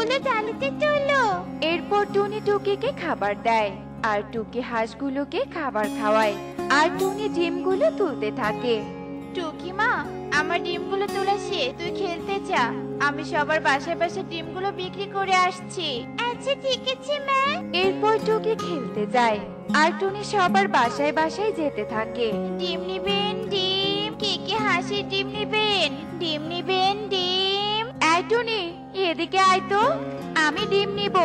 তোলো তালিতে তোলো। এরপর টুনি টুকিকে খাবার দেয় আর টুকি হাঁসগুলোকে খাবার খাওয়ায় আর টুনি ডিমগুলো তুলতে থাকে। টুকি মা, আমার ডিমগুলো তোলা শেষ, তুই খেলতে যা। আমি সবার বাসায় বাসায় ডিমগুলো বিক্রি করে আসছি। আচ্ছা ঠিক আছে মা। এরপর টুকি খেলতে যায় আর টুনি সবার বাসায় বাসায় যেতে থাকে। ডিম নিবেন ডিম, কে কে হাঁসের ডিম নিবেন? ডিম নিবেন ডিম। এই টুনি, এদিকে আয় তো, আমি ডিম নিব,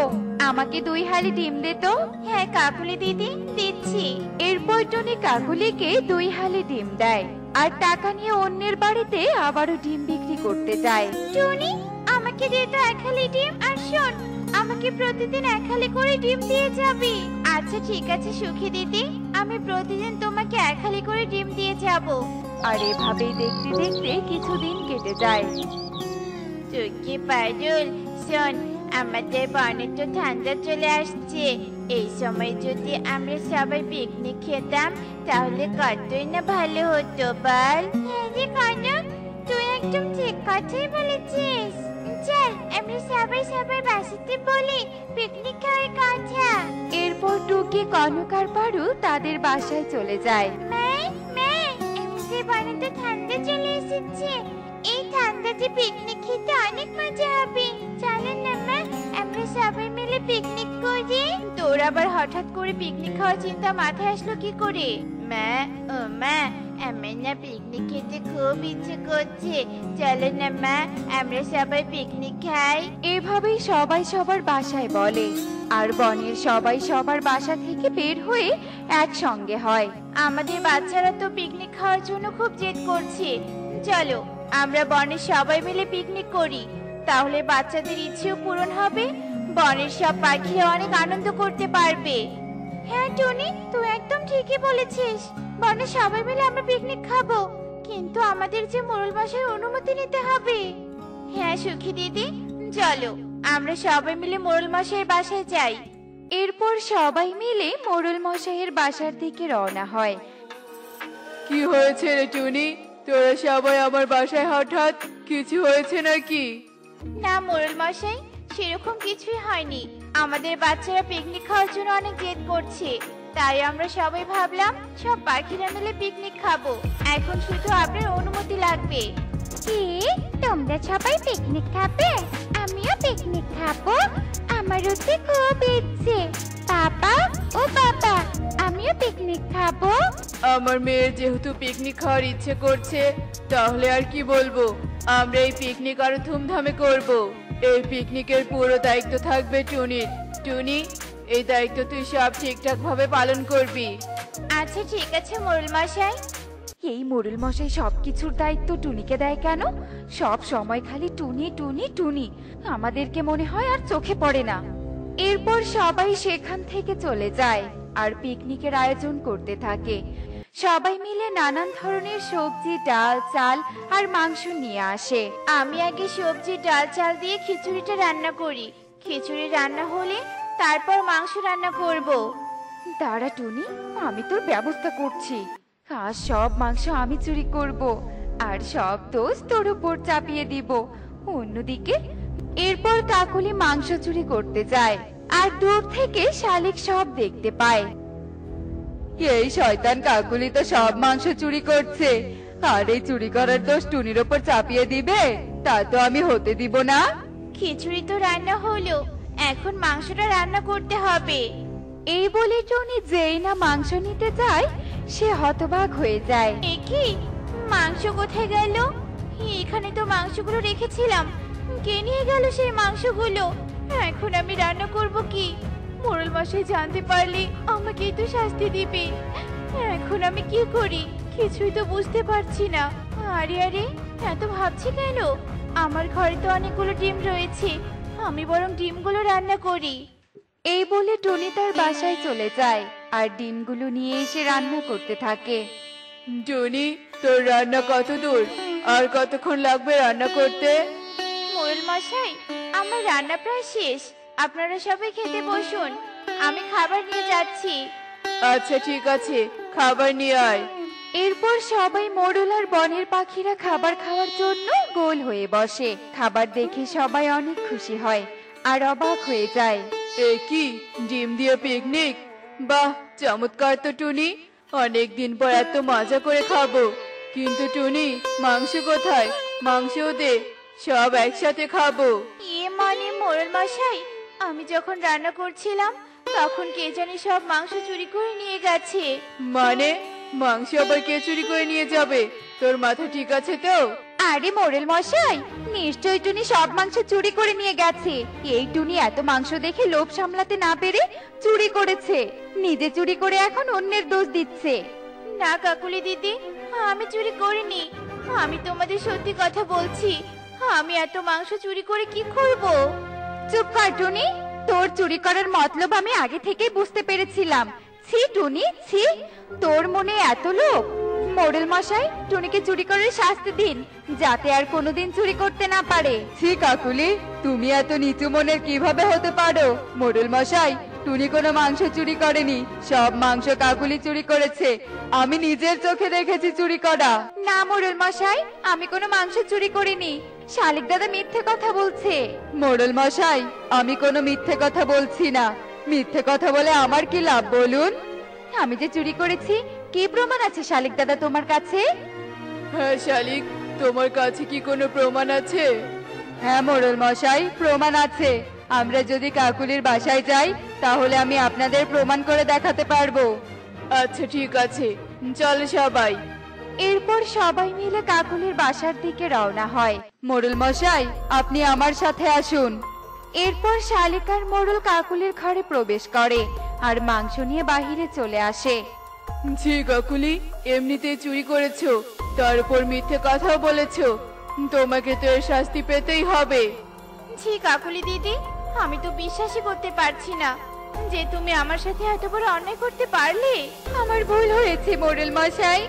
আমাকে 2 হালি ডিম দে তো। হ্যাঁ কাকুলি দিদি, দিচ্ছি। এরপর টুনি কাকুলিকে 2 হালি ডিম দেয় আর টাকা নিয়ে অন্যের বাড়িতে আবারও ডিম বিক্রি করতে যায়। টুনি, আমাকে দে তো 1 হালি ডিম, আর শোন, আমাকে প্রতিদিন 1 হালি করে ডিম দিয়ে যাবি। আচ্ছা ঠিক আছে সুখী দিদি, আমি প্রতিদিন তোমাকে 1 হালি করে ডিম দিয়ে যাব। আর এভাবেই দেখতে দেখতে কিছুদিন কেটে যায়। টুকি পারুল, শোন, আমাদের বনে তো ঠান্ডা চলে আসছে। এই সময় যদি আমরা সবাই পিকনিক খেতাম তাহলে কতই না ভালো হতো বল। হ্যাঁ রে কনক, তুই একদম ঠিক কথাই বলেছিস। চল আমরা সবাই সবার বাসাতে বলি পিকনিক খাওয়ার কথা। এরপর টুকি, কনক আর পারু তাদের বাসায় চলে যায়। মা, আমাদের বনে তো ঠান্ডা চলে এসেছে। এই ঠান্ডাতে পিকনিক খেতে অনেক মজা হবে। চলো না মা, আমরা সবাই মিলে পিকনিক করি। তোর আবার হঠাৎ করে পিকনিক খাওয়ার চিন্তা মাথায় আসলো কি করে? মা, ও মা, আমার না পিকনিক খেতে খুব ইচ্ছে করছে। চলো না মা, আমরা সবাই পিকনিক খাই। এভাবেই সবাই সবার বাসায় বলে আর বনের সবাই সবার বাসা থেকে বের হয়ে একসঙ্গে হয়। আমাদের বাচ্চারা তো পিকনিক খাওয়ার জন্য খুব জেদ করছে। চলো আমরা বনের সবাই মিলে পিকনিক করি, তাহলে বাচ্চাদের ইচ্ছেও পূরণ হবে, বনের সব পাখিরা অনেক আনন্দ করতে পারবে। হ্যাঁ টনি, তুই একদম ঠিকই বলেছিস। বনের সবাই মিলে আমরা পিকনিক খাবো, কিন্তু আমাদের যে মোড়ল মশাইয়ের অনুমতি নিতে হবে। হ্যাঁ সুখী দিদি, চলো আমরা সবাই মিলে মোড়ল মশাইয়ের বাসায় যাই। এরপর সবাই মিলে মোড়ল মশাইয়ের বাসার দিকে রওনা হয়। কি হয়েছে রে টুনি, তোরা সবাই আমার বাসায় হঠাৎ? কিছু হয়েছে নাকি? না মোড়ল মশাই, সেরকম কিছুই হয়নি। আমাদের বাচ্চারা পিকনিক খাওয়ার জন্য অনেক জেদ করছে, তাই আমরা সবাই ভাবলাম সব পাখিরা মিলে পিকনিক খাবো। এখন শুধু আপনার অনুমতি লাগবে। কি, তোমরা সবাই পিকনিক খাবে? আমিও পিকনিক খাবো, আমারও তো খুব ইচ্ছে। বাবা, ও বাবা, আমিও পিকনিক খাবো। আমার মেয়ের যেহেতু পিকনিক খাওয়ার ইচ্ছে করছে, তাহলে আর কি বলবো, আমরা এই পিকনিক আরো ধুমধামে করব। এই পিকনিকের পুরো দায়িত্ব থাকবে টুনির। টুনি, এই দায়িত্ব তুই সব ঠিকঠাক ভাবে পালন করবি। আচ্ছা ঠিক আছে মোড়ল মশাই। এই মোড়ল মশাই সবকিছুর দায়িত্ব টুনিকে দেয় কেন? সব সময় খালি টুনি টুনি টুনি, আমাদেরকে মনে হয় আর চোখে পড়ে না। এরপর সবাই সেখান থেকে চলে যায় আর পিকনিকের আয়োজন করতে থাকে। সবাই মিলে নানান ধরনের সবজি, ডাল, চাল আর মাংস নিয়ে আসে। আমি আগে সবজি ডাল চাল দিয়ে খিচুড়িটা রান্না করি, খিচুড়ি রান্না হলে তারপর মাংস রান্না করব। দাঁড়া টুনি, আমি তোর ব্যবস্থা করছি। আজ সব মাংস আমি চুরি করব আর সব দোষ তোর উপর চাপিয়ে দিব। অন্যদিকে এরপর কাকুলি মাংস চুরি করতে যায় আর দূর থেকে শালিক সব দেখতে পায়। এই শয়তান কাকুলি তো সব মাংস চুরি করছে, আর এই চুরি করার দোষ টুনির উপর চাপিয়ে দিবে, তা তো আমি হতে দিব না। খিচুড়ি তো রান্না হলো, এখন মাংসটা রান্না করতে হবে। এই বলে টুনি যেই না মাংস নিতে যায়, সে হতবাক হয়ে যায়। এ কি, মাংস কোথায় গেল? এখানে তো মাংসগুলো রেখেছিলাম, কে নিয়ে গেল সেই মাংসগুলো? এখন আমি রান্না করব কি? মোড়ল মশাই জানতে পারলে আমাকেই তো শাস্তি দিবে। এখন আমি কি করি কিছুই তো বুঝতে পারছি না। আরে আরে, এত ভাবছি কেন? আমার ঘরে তো অনেকগুলো ডিম রয়েছে, আমি বরং ডিমগুলো রান্না করি। এই বলে টুনি তার বাসায় চলে যায় আর ডিমগুলো নিয়ে এসে রান্না করতে থাকে। টুনি, তোর রান্না কত দূর? আর কতক্ষণ লাগবে রান্না করতে? মোড়ল মশাই, আমার রান্না প্রায় শেষ, আপনারা সবাই খেতে বসুন, আমি খাবার নিয়ে যাচ্ছি। আচ্ছা ঠিক আছে, খাবার নিয়ে আয়। এরপর সবাই মোড়ল আর বনের পাখিরা খাবার খাওয়ার জন্য গোল হয়ে বসে। খাবার দেখে সবাই অনেক খুশি হয় আর অবাক হয়ে যায়। এ কি, ডিম দিয়ে পিকনিক? বাহ, চমৎকার তো টুনি। অনেকদিন পর এত মজা করে খাবো। কিন্তু টুনি, মাংস কোথায়? মাংসও দে, সব একসাথে খাবো। মানে মোড়ল মশাই, আমি যখন রান্না করছিলাম তখন কে জানি সব মাংস চুরি করে নিয়ে গেছে। মানে, মাংস আবার কে চুরি করে নিয়ে যাবে? তোর মাথা ঠিক আছে তো? আরে মোড়েল মশাই, নিশ্চয়ই টুনি সব মাংস চুরি করে নিয়ে গেছে। এই টুনি এত মাংস দেখে লোভ সামলাতে না পেরে চুরি করেছে। নিজে চুরি করে এখন অন্যের দোষ দিচ্ছে। না কাকুলি দিদি, আমি চুরি করিনি। আমি তোমাদের সত্যি কথা বলছি। আমি এত মাংস চুরি করে কি করব? চুপ কর টুনি, তোর চুরি করার মতলব আমি আগে থেকেই বুঝতে পেরেছিলাম। ছি টুনি, ছি, তোর মনে এত লোভ। মোড়েল মশাই, টুনিকে চুরি করার শাস্তি দিন, যাতে আর কোনোদিন চুরি করতে না পারে। ছি কাকুলি, তুমি এত নিচু মনের কিভাবে হতে পারো? মোড়ল মশাই, টুনি কোনো মাংস চুরি করেনি, সব মাংস কাকুলি চুরি করেছে। আমি নিজের চোখে দেখেছি চুরি করা। না মোড়েল মশাই, আমি কোনো মাংস চুরি করিনি। শালিক দাদা মিথ্যে কথা বলছে। মোড়ল মশাই, আমি কোনো মিথ্যে কথা বলছি না। মিথ্যে কথা বলে আমার কি লাভ বলুন? আমি যে চুরি করেছি, কি প্রমাণ আছে শালিক দাদা তোমার কাছে? হ্যাঁ শালিক, তোমার কাছে কি কোনো প্রমাণ আছে? হ্যাঁ মোড়ল মশাই, প্রমাণ আছে। আমরা যদি কাকুলির বাসায় যাই তাহলে আমি আপনাদের প্রমাণ করে দেখাতে পারবো। আচ্ছা ঠিক আছে, চলো সবাই। এরপর সবাই মিলে কাকুলির বাসার দিকে রওনা হয়। মোড়ল মশাই, আপনি আমার সাথে আসুন। এরপর শালিক আর মোড়ল কাকুলির ঘরে প্রবেশ করে আর মাংস নিয়ে বাহিরে চলে আসে। জি কাকুলি, এমনিতেই চুরি করেছো, তার উপর মিথ্যে কথাও বলেছো। তোমাকে তো এর শাস্তি পেতেই হবে। ছি কাকুলি দিদি, আমি তো বিশ্বাসই করতে পারছি না যে তুমি আমার সাথে এত বড় অন্যায় করতে পারলে। আমার ভুল হয়েছে মোড়ল মশাই,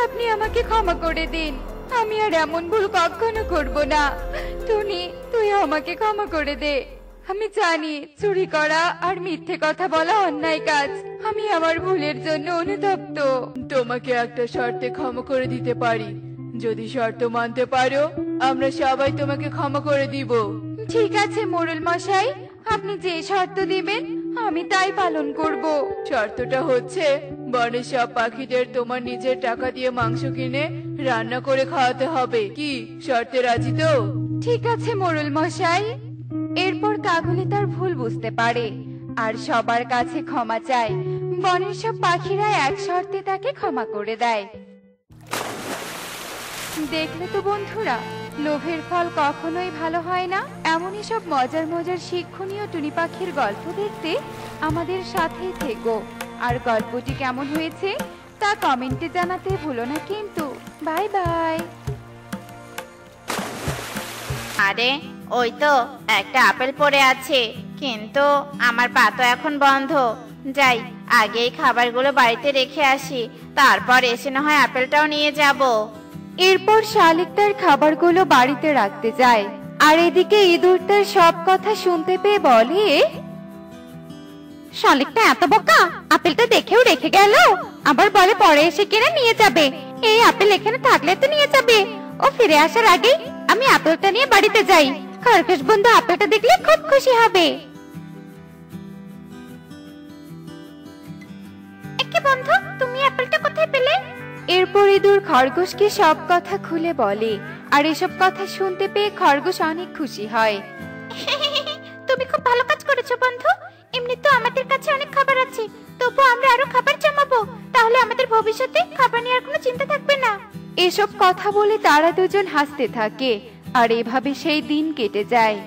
আপনি আমাকে ক্ষমা করে দিন। আমি আর এমন ভুল কখনো করব না। টুনি, তুই আমাকে ক্ষমা করে দে। আমি জানি চুরি করা আর মিথ্যে কথা বলা অন্যায় কাজ। আমি আমার ভুলের জন্য অনুতপ্ত। তোমাকে একটা শর্তে ক্ষমা করে দিতে পারি। যদি শর্ত মানতে পারো, আমরা সবাই তোমাকে ক্ষমা করে দিব। ঠিক আছে মোড়ল মশাই, আপনি যে শর্ত দিবেন আমি তাই পালন করব। শর্তটা হচ্ছে, বনের সব পাখিদের তোমার নিজের টাকা দিয়ে মাংস কিনে রান্না করে খাওয়াতে হবে। কি শর্তে রাজি তো? ঠিক আছে মোড়ল মশাই। এরপর কাকুলি তার ভুল বুঝতে পারে আর সবার কাছে ক্ষমা চায়। বনের সব পাখিরা এক শর্তে তাকে ক্ষমা করে দেয়। দেখলে তো বন্ধুরা, লোভের ফল কখনোই ভালো হয় না। এমনই সব মজার মজার শিক্ষণীয় টুনি পাখির গল্প দেখতে আমাদের সাথেই থেকো। আর গল্পটি কেমন হয়েছে তা কমেন্টে জানাতে ভুলো না কিন্তু। Bye bye. আরে ওই তো একটা আপেল পড়ে আছে, কিন্তু আমার পা তো এখন বন্ধ। যাই, আগে এই খাবারগুলো বাড়িতে রেখে আসি, তারপর এসে না হয় আপেলটাও নিয়ে যাব। এরপর শালিক তার খাবারগুলো বাড়িতে রাখতে যায় আর এদিকে ইঁদুর তার সব কথা শুনতে পেয়ে বলে, শালিকটা এত বোকা, আপেলটা দেখেও রেখে গেল, আবার বলে পরে এসে কিনে নিয়ে যাবে। এই আপেল এখানে থাকলে তো নিয়ে যাবে, ও ফিরে আসার আগেই আমি আপেলটা নিয়ে বাড়িতে যাই। খরগোশ বন্ধু আপেলটা দেখলে খুব খুশি হবে। একে বন্ধু, তুমি আপেলটা কোথায় পেলে? এরপর ইঁদুর খরগোশকে সব কথা খুলে বলে আর এসব কথা শুনতে পেয়ে খরগোশ অনেক খুশি হয়। তুমি খুব ভালো কাজ করেছো বন্ধু। এমনি তো আমাদের কাছে অনেক খাবার আছে, তবু আমরা আরো খাবার জমাবো, তাহলে আমাদের ভবিষ্যতে খাবার নেওয়ার কোনো চিন্তা থাকবে না। এসব কথা বলে তারা দুজন হাসতে থাকে আর এভাবে সেই দিন কেটে যায়।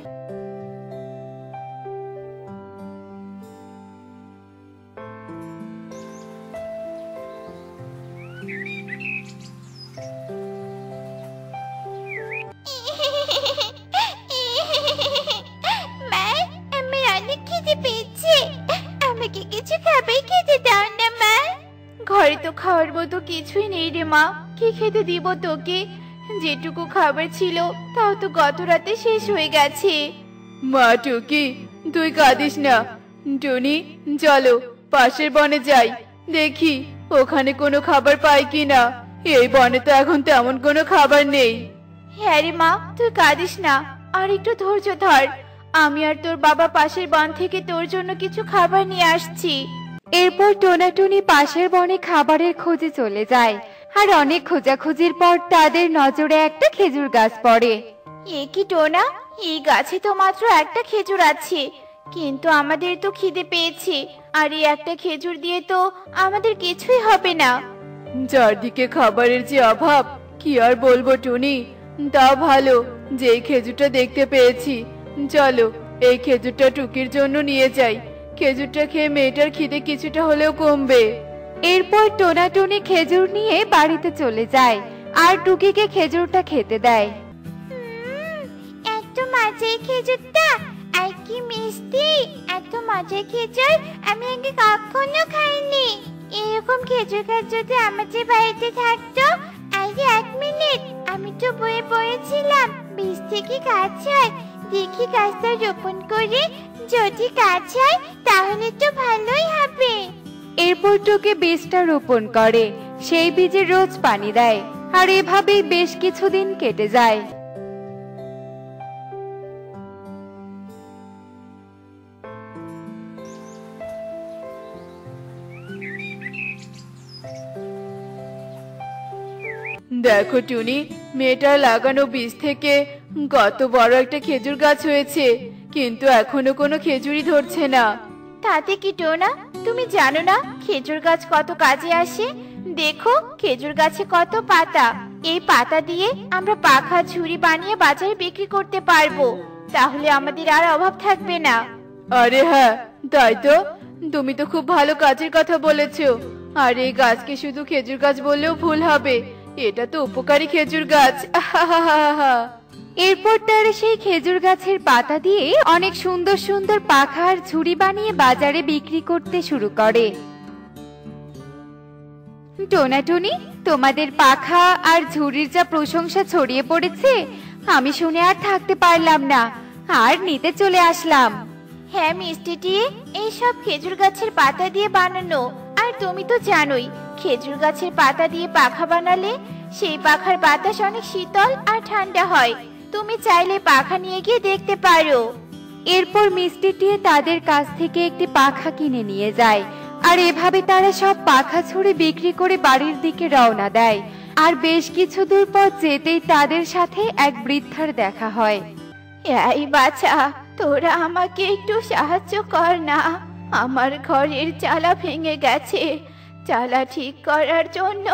মা, আমার অনেক খিদে পেয়েছে, আমাকে কিছু খাবার খেতে দাও না মা। ঘরে তো খাওয়ার মতো কিছুই নেই রে মা, কি খেতে দিব তোকে? যেটুকু খাবার ছিল তাও তো গত রাতে শেষ হয়ে গেছে। মা টুকি, তুই কাঁদিস না। টুনি, চলো পাশের বনে যাই, দেখি ওখানে কোনো খাবার পাই কিনা। এই বনে তো এখন তেমন কোনো খাবার নেই। হ্যাঁ রে মা, তুই কাঁদিস না, আর একটু ধৈর্য ধর। আমি আর তোর বাবা পাশের বন থেকে তোর জন্য কিছু খাবার নিয়ে আসছি। এরপর টোনাটুনি পাশের বনে খাবারের খোঁজে চলে যায়। আর অনেক খোঁজাখুঁজির পর তাদের নজরে একটা খেজুর গাছ পড়ে। এ কি টোনা, এই গাছে তো মাত্র একটা খেজুর আছে, কিন্তু আমাদের তো খিদে পেয়েছে, আর এই একটা খেজুর দিয়ে তো আমাদের কিছুই হবে না। চারদিকে খাবারের যে অভাব, কি আর বলবো টুনি। তা ভালো যে এই খেজুরটা দেখতে পেয়েছি। চলো এই খেজুরটা টুকির জন্য নিয়ে যাই। খেজুরটা খেয়ে মেয়েটার খিদে কিছুটা হলেও কমবে। এরপর টোনাটুনি খেজুর নিয়ে বাড়িতে চলে যায় আর টুকিকে খেজুরটা খেতে দেয়। এত মজার খেজুরটা, আর কি মিষ্টি! এত মজার খেজুর আমি আগে কখনো খাইনি। এরকম খেজুর গাছ যদি আমাদের বাড়িতে থাকতো। আরে এক মিনিট, আমি তো বইয়ে পড়েছিলাম বীজ থেকে গাছ হয়। দেখি গাছটা রোপণ করে যদি গাছ হয় তাহলে তো ভালোই হবে। এরপর টুকি বীজটা রোপণ করে, সেই বীজে রোজ পানি দেয়। আর এভাবেই বেশ কিছুদিন কেটে যায়। দেখো টুনি, মেয়েটার লাগানো বীজ থেকে কত বড় একটা খেজুর গাছ হয়েছে, কিন্তু এখনো কোনো খেজুরই ধরছে না। তাতে কি টোনা, তুমি জানো না খেজুর গাছ কত কাজে আসে? দেখো খেজুর গাছে কত পাতা, এই পাতা দিয়ে আমরা পাখা ঝুড়ি বানিয়ে বাজারে বিক্রি করতে পারবো। তাহলে আমাদের আর অভাব থাকবে না। আরে হ্যাঁ, তাই তো। তুমি তো খুব ভালো কাজের কথা বলেছো। আর এই গাছকে শুধু খেজুর গাছ বললেও ভুল হবে, এটা তো উপকারী খেজুর গাছ। আহাহাহাহা। এরপর তারা সেই খেজুর গাছের পাতা দিয়ে অনেক সুন্দর সুন্দর পাখা আর ঝুড়ি বানিয়ে বাজারে বিক্রি করতে শুরু করে। টোনাটুনি, তোমাদের পাখা আর ঝুড়ির যা প্রশংসা ছড়িয়ে পড়েছে, আমি শুনে আর থাকতে পারলাম না, আর নিতে চলে আসলাম। হ্যাঁ মিষ্টিটি, এইসব খেজুর গাছের পাতা দিয়ে বানানো। আর তুমি তো জানোই খেজুর গাছের পাতা দিয়ে পাখা বানালে সেই পাখার বাতাস অনেক শীতল আর ঠান্ডা হয়। তুমি চাইলে পাখা নিয়ে গিয়ে দেখতে পারো। এরপর মিষ্টিটি তাদের কাছ থেকে একটি পাখা কিনে নিয়ে যায়। আর এভাবে তারা সব পাখা ছুঁড়ে বিক্রি করে বাড়ির দিকে রওনা দেয়। আর বেশ কিছু দূর পথ যেতেই তাদের সাথে এক বৃদ্ধার দেখা হয়। এই বাছা, তোরা আমাকে একটু সাহায্য কর না। আমার ঘরের চালা ভেঙে গেছে, চালা ঠিক করার জন্য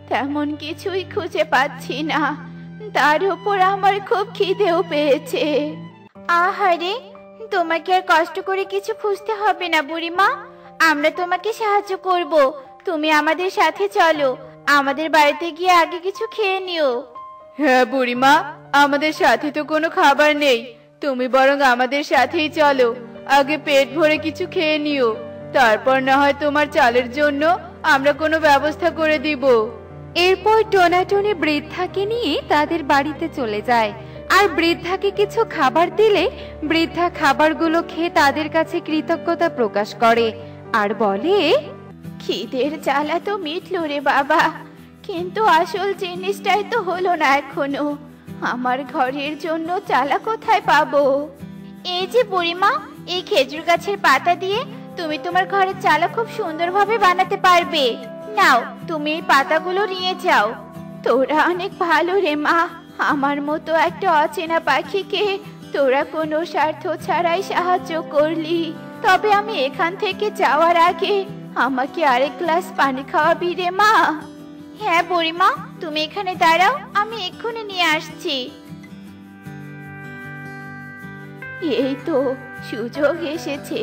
তেমন কিছুই খুঁজে পাচ্ছি না। তার উপর আমার খুব খিদেও পেয়েছে। আহারে, তোমাকে আর কষ্ট করে কিছু খুঁজতে হবে না বুড়িমা, আমরা তোমাকে সাহায্য করব। তুমি আমাদের সাথে চলো, আমাদের বাড়িতে গিয়ে আগে কিছু খেয়ে নিও। হ্যাঁ বুড়িমা, আমাদের সাথে তো কোনো খাবার নেই, তুমি বরং আমাদের সাথেই চলো। আগে পেট ভরে কিছু খেয়ে নিও, তারপর না হয় তোমার চালের জন্য আমরা কোনো ব্যবস্থা করে দিব। এরপর টোনাটুনি বৃদ্ধাকে নিয়ে তাদের বাড়িতে চলে যায়। আর বৃদ্ধাকে কিছু খাবার দিলে বৃদ্ধা খাবারগুলো খেয়ে তাদের কাছে কৃতজ্ঞতা প্রকাশ করে আর বলে, খিদের জ্বালা তো মিটলো রে বাবা, কিন্তু আসল জিনিসটাই তো হলো না এখনো। আমার ঘরের জন্য চালা কোথায় পাবো? এই যে বুড়িমা, এই খেজুর গাছের পাতা দিয়ে তুমি তোমার ঘরের চালা খুব সুন্দরভাবে বানাতে পারবে। নাও, তুমি এই পাতাগুলো নিয়ে যাও। তোরা অনেক ভালো রে মা, আমার মতো একটা অচেনা পাখিকে তোরা কোনো স্বার্থ ছাড়াই সাহায্য করলি। তবে আমি এখান থেকে যাওয়ার আগে আমাকে আরেক গ্লাস পানি খাওয়াবি রে মা? হ্যাঁ বুড়িমা, তুমি এখানে দাঁড়াও, আমি এক্ষুনি নিয়ে আসছি। এই তো সুযোগ এসেছে,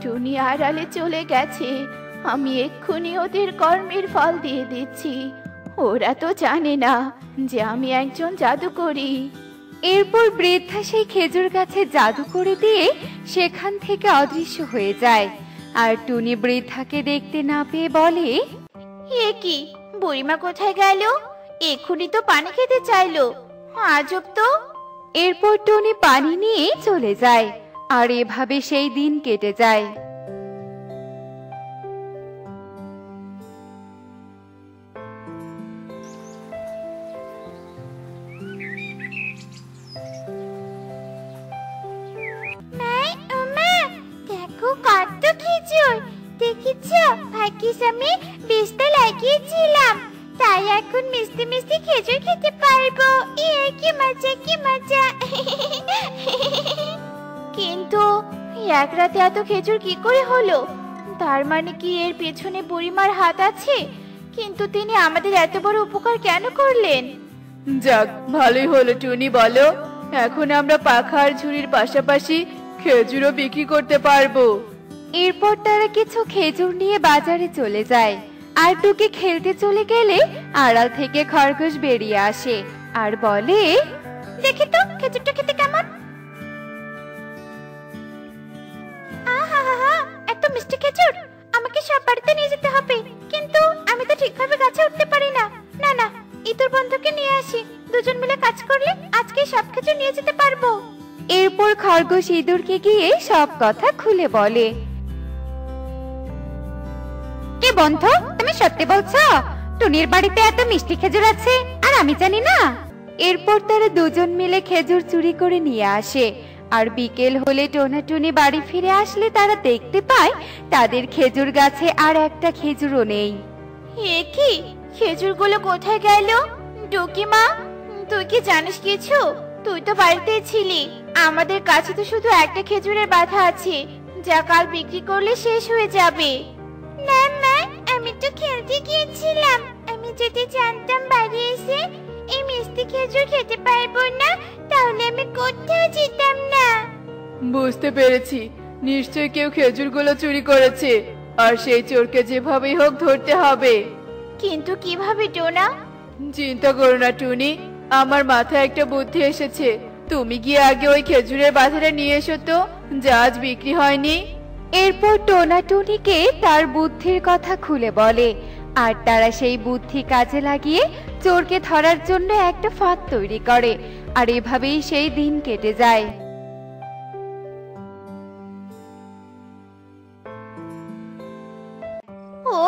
টুনি আড়ালে চলে গেছে। আমি এক্ষুনি ওদের কর্মের ফল দিয়ে দিচ্ছি। ওরা তো জানে না যে আমি একজন জাদুকরী। এরপর বৃদ্ধা সেই খেজুর গাছে জাদু করে দিয়ে সেখান থেকে অদৃশ্য হয়ে যায়। আর টুনি বৃদ্ধাকে দেখতে না পেয়ে বলে, এ কি, বুড়িমা কোথায় গেল? এক্ষুনি তো পানি খেতে চাইলো, আজব তো। এরপর টুনি পানি নিয়ে চলে যায়। আর এভাবে সেই দিন কেটে যায়। আমি বীজটা লাগিয়েছিলাম, তাই এখন মিষ্টি মিষ্টি খেজুর খেতে পারবো। ইয়ে, কি মজা কি মজা। কিন্তু এক রাতে এত খেজুর কি করে হলো? তার মানে কি এর পেছনে বুড়িমার হাত আছে? কিন্তু তিনি আমাদের এত বড় উপকার কেন করলেন? যাক, ভালোই হলো টুনি, বলো। এখন আমরা পাখা আর ঝুড়ির পাশাপাশি খেজুরও বিক্রি করতে পারবো। এরপর তারা কিছু খেজুর নিয়ে বাজারে চলে যায়। আর টুকি খেলতে চলে গেলে আড়াল থেকে খরগোশ বেরিয়ে আসে আর বলে, দেখি তো খেজুরটা খেতে কেমন। আহা, এত মিষ্টি খেজুর! আমাকে সব বাড়িতে নিয়ে যেতে হবে, কিন্তু আমি তো ঠিকভাবে গাছে উঠতে পারি না। না না, ইঁদুর বন্ধুকে নিয়ে আসি, দুজন মিলে কাজ করলে আজকে সব খেজুর নিয়ে যেতে পারবো। এরপর খরগোশ ইঁদুরকে গিয়ে সব কথা খুলে বলে। কি বন্ধু, তুমি সত্যি বলছো? টুনির বাড়িতে এত মিষ্টি খেজুর আছে আর আমি জানি না? এরপর তারা দুজন মিলে খেজুর চুরি করে নিয়ে আসে। আর বিকেল হলে টোনা টুনি বাড়ি ফিরে আসলে তারা দেখতে পায় তাদের খেজুর গাছে আর একটা খেজুরও নেই। এ কি, খেজুরগুলো কোথায় গেল? টুকি মা, তুই কি জানিস কিছু? তুই তো বাড়িতেই ছিলি। আমাদের কাছে তো শুধু একটা খেজুরের বাধা আছে, যা কাল বিক্রি করলে শেষ হয়ে যাবে। না মা, আমি তো খেলতে গিয়েছিলাম। আমি যদি জানতাম বাড়ি এসে এই মিষ্টি খেজুর খেতে পারবো না, তাহলে আমি কোথাও যেতাম না। বুঝতে পেরেছি, নিশ্চয়ই কেউ খেজুরগুলো চুরি করেছে, আর সেই চোরকে যেভাবেই হোক ধরতে হবে। কিন্তু কিভাবে টোনা? চিন্তা করো না টুনি, আমার মাথায় একটা বুদ্ধি এসেছে। তুমি গিয়ে আগে ওই খেজুরের বাধাটা নিয়ে এসো তো, যা আজ বিক্রি হয়নি। এরপর টোনা টুনিকে তার বুদ্ধির কথা খুলে বলে। আর তারা সেই বুদ্ধি কাজে লাগিয়ে চোরকে ধরার জন্য একটা ফাঁদ তৈরি করে। আর এভাবেই সেই দিন কেটে যায়। ও,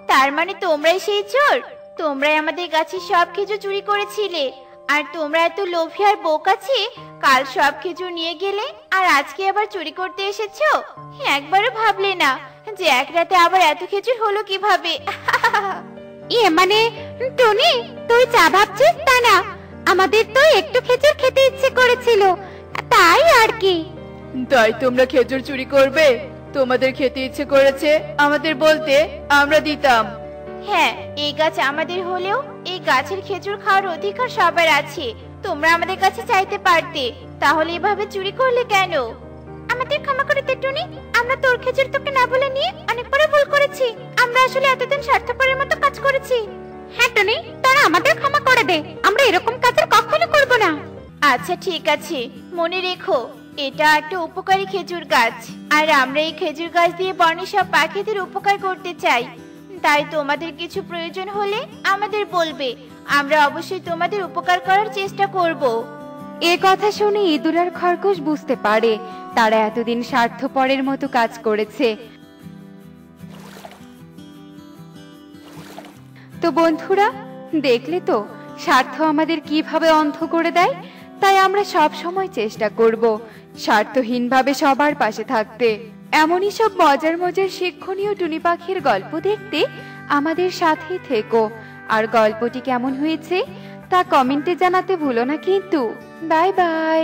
তার মানে তোমরাই সেই চোর? তোমরাই আমাদের গাছের সব খেজুর চুরি করেছিলে। আর তোমরা এত লোভী আর বোকা ছিলে, কাল সব খেজুর নিয়ে গেলে আর আজকে আবার চুরি করতে এসেছো? একবারও ভাবলে না যে এক রাতে আবার এত খেজুর হলো কিভাবে? মানে টনি, তুই যা ভাবছিস তা না। আমাদের তো একটু খেজুর খেতে ইচ্ছে করেছিল, তাই আর কি। তাই তোমরা খেজুর চুরি করবে? তোমাদের খেতে ইচ্ছে করেছে আমাদের বলতে, আমরা দিতাম। হ্যাঁ, এই গাছ আমাদের হলেও এই গাছের খেজুর খাওয়ার অধিকার সবার আছে। তোমরা আমাদের কাছে চাইতে পারতে, তাহলে এভাবে চুরি করলে কেন? আমাদের ক্ষমা করে দে টুনি, আমরা তোর খেজুর তোকে না বলে নিয়ে অনেক বড় ভুল করেছি। আমরা আসলে এতদিন স্বার্থপরের মতো কাজ করেছি। হ্যাঁ টনি, তোরা আমাদের ক্ষমা করে দে, আমরা এরকম কাজ আর কখনো করব না। আচ্ছা ঠিক আছে, মনে রেখো এটা একটা উপকারী খেজুর গাছ, আর আমরা এই খেজুর গাছ দিয়ে বনের সব পাখিদের উপকার করতে চাই। তাই তোমাদের কিছু প্রয়োজন হলে আমাদের বলবে, আমরা অবশ্যই তোমাদের উপকার করার চেষ্টা করব। এ কথা শুনে ইঁদুর আর খরগোশ বুঝতে পারে তারা এতদিন স্বার্থপরের মতো কাজ করেছে। তো বন্ধুরা, দেখলে তো স্বার্থ আমাদের কিভাবে অন্ধ করে দেয়। তাই আমরা সব সময় চেষ্টা করব স্বার্থহীনভাবে সবার পাশে থাকতে। এমনই সব মজার মজার শিক্ষণীয় টুনি পাখির গল্প দেখতে আমাদের সাথেই থেকো। আর গল্পটি কেমন হয়েছে তা কমেন্টে জানাতে ভুলো না কিন্তু। Bye bye.